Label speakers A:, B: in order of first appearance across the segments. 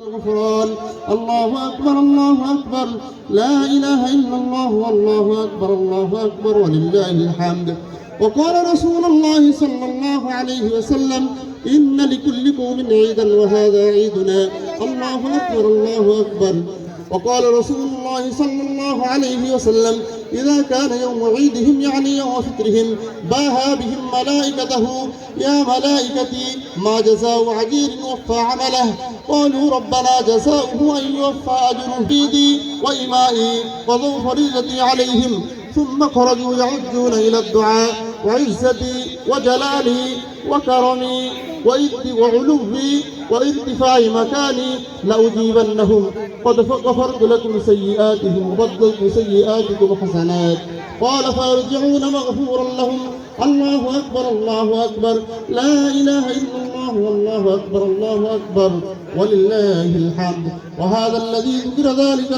A: والغفران. الله أكبر الله أكبر، لا إله إلا الله والله أكبر الله أكبر ولله الحمد. وقال رسول الله صلى الله عليه وسلم: إن لكل قوم عيدا وهذا عيدنا. الله أكبر الله أكبر. وقال رسول الله صلى الله عليه وسلم: إذا كان يوم عيدهم يعني يوم فطرهم باهى بهم ملائكته: يا ملائكتي ما جزاء عجير وفى عمله؟ قالوا: ربنا جزاؤه أن يوفى أجر بيدي وإمائي وضوء فريضتي عليهم. ثم خرجوا يعجون إلى الدعاء: وعزتي وجلالي وكرمي وعلوي وارتفاع مكاني لأجيبنهم، قد غفرت لكم سيئاتهم وبدلت سيئاتكم حسنات. قال: فيرجعون مغفورا لهم. الله أكبر الله أكبر، لا إله إلا الله والله أكبر الله أكبر ولله الحمد. وهذا الذي ذكر ذلك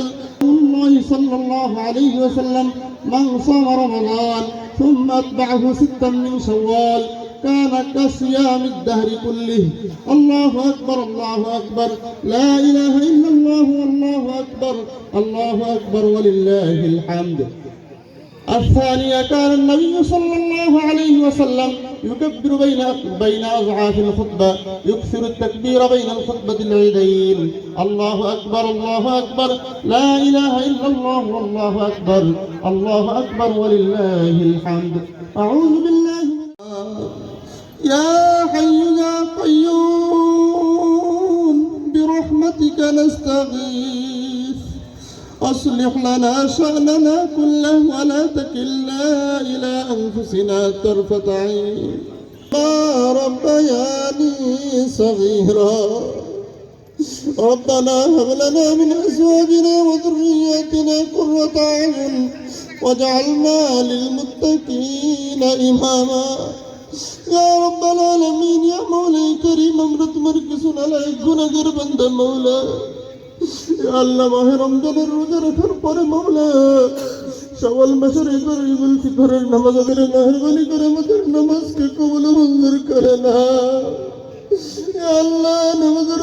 A: الله صلى الله عليه وسلم: من صام رمضان ثم أتبعه 6 من شوال كان كصيام الدهر كله. الله أكبر الله أكبر، لا إله إلا الله والله أكبر الله أكبر ولله الحمد. الثانية: كان النبي صلى الله عليه وسلم يكبر بين أضعاف الخطبة، يكثر التكبير بين الخطبة العيدين. الله أكبر الله أكبر، لا إله إلا الله والله أكبر الله أكبر ولله الحمد. أعوذ بالله من يا حي يا قيوم برحمتك نستغيث، أصلح لنا شأننا كله ولا تكلنا إلى أنفسنا طرفة عين. ما ربياني صغيرا، ربنا هب لنا من أزواجنا وذرياتنا قرة أعين واجعلنا للمتقين إماما. يا رب العالمين يا مولاي كريم أمرت مركزنا على গুনাহগার বান্দা মওলা। يا الله মাহে রমজানের রোজা রাখার পরে মওলা শাওয়াল মাসের ঈদুল ফিতরের নামাজের মেহেরবানি করে আমাদের নামাজকে কবুল মঞ্জুর করে না। يا الله নামাজের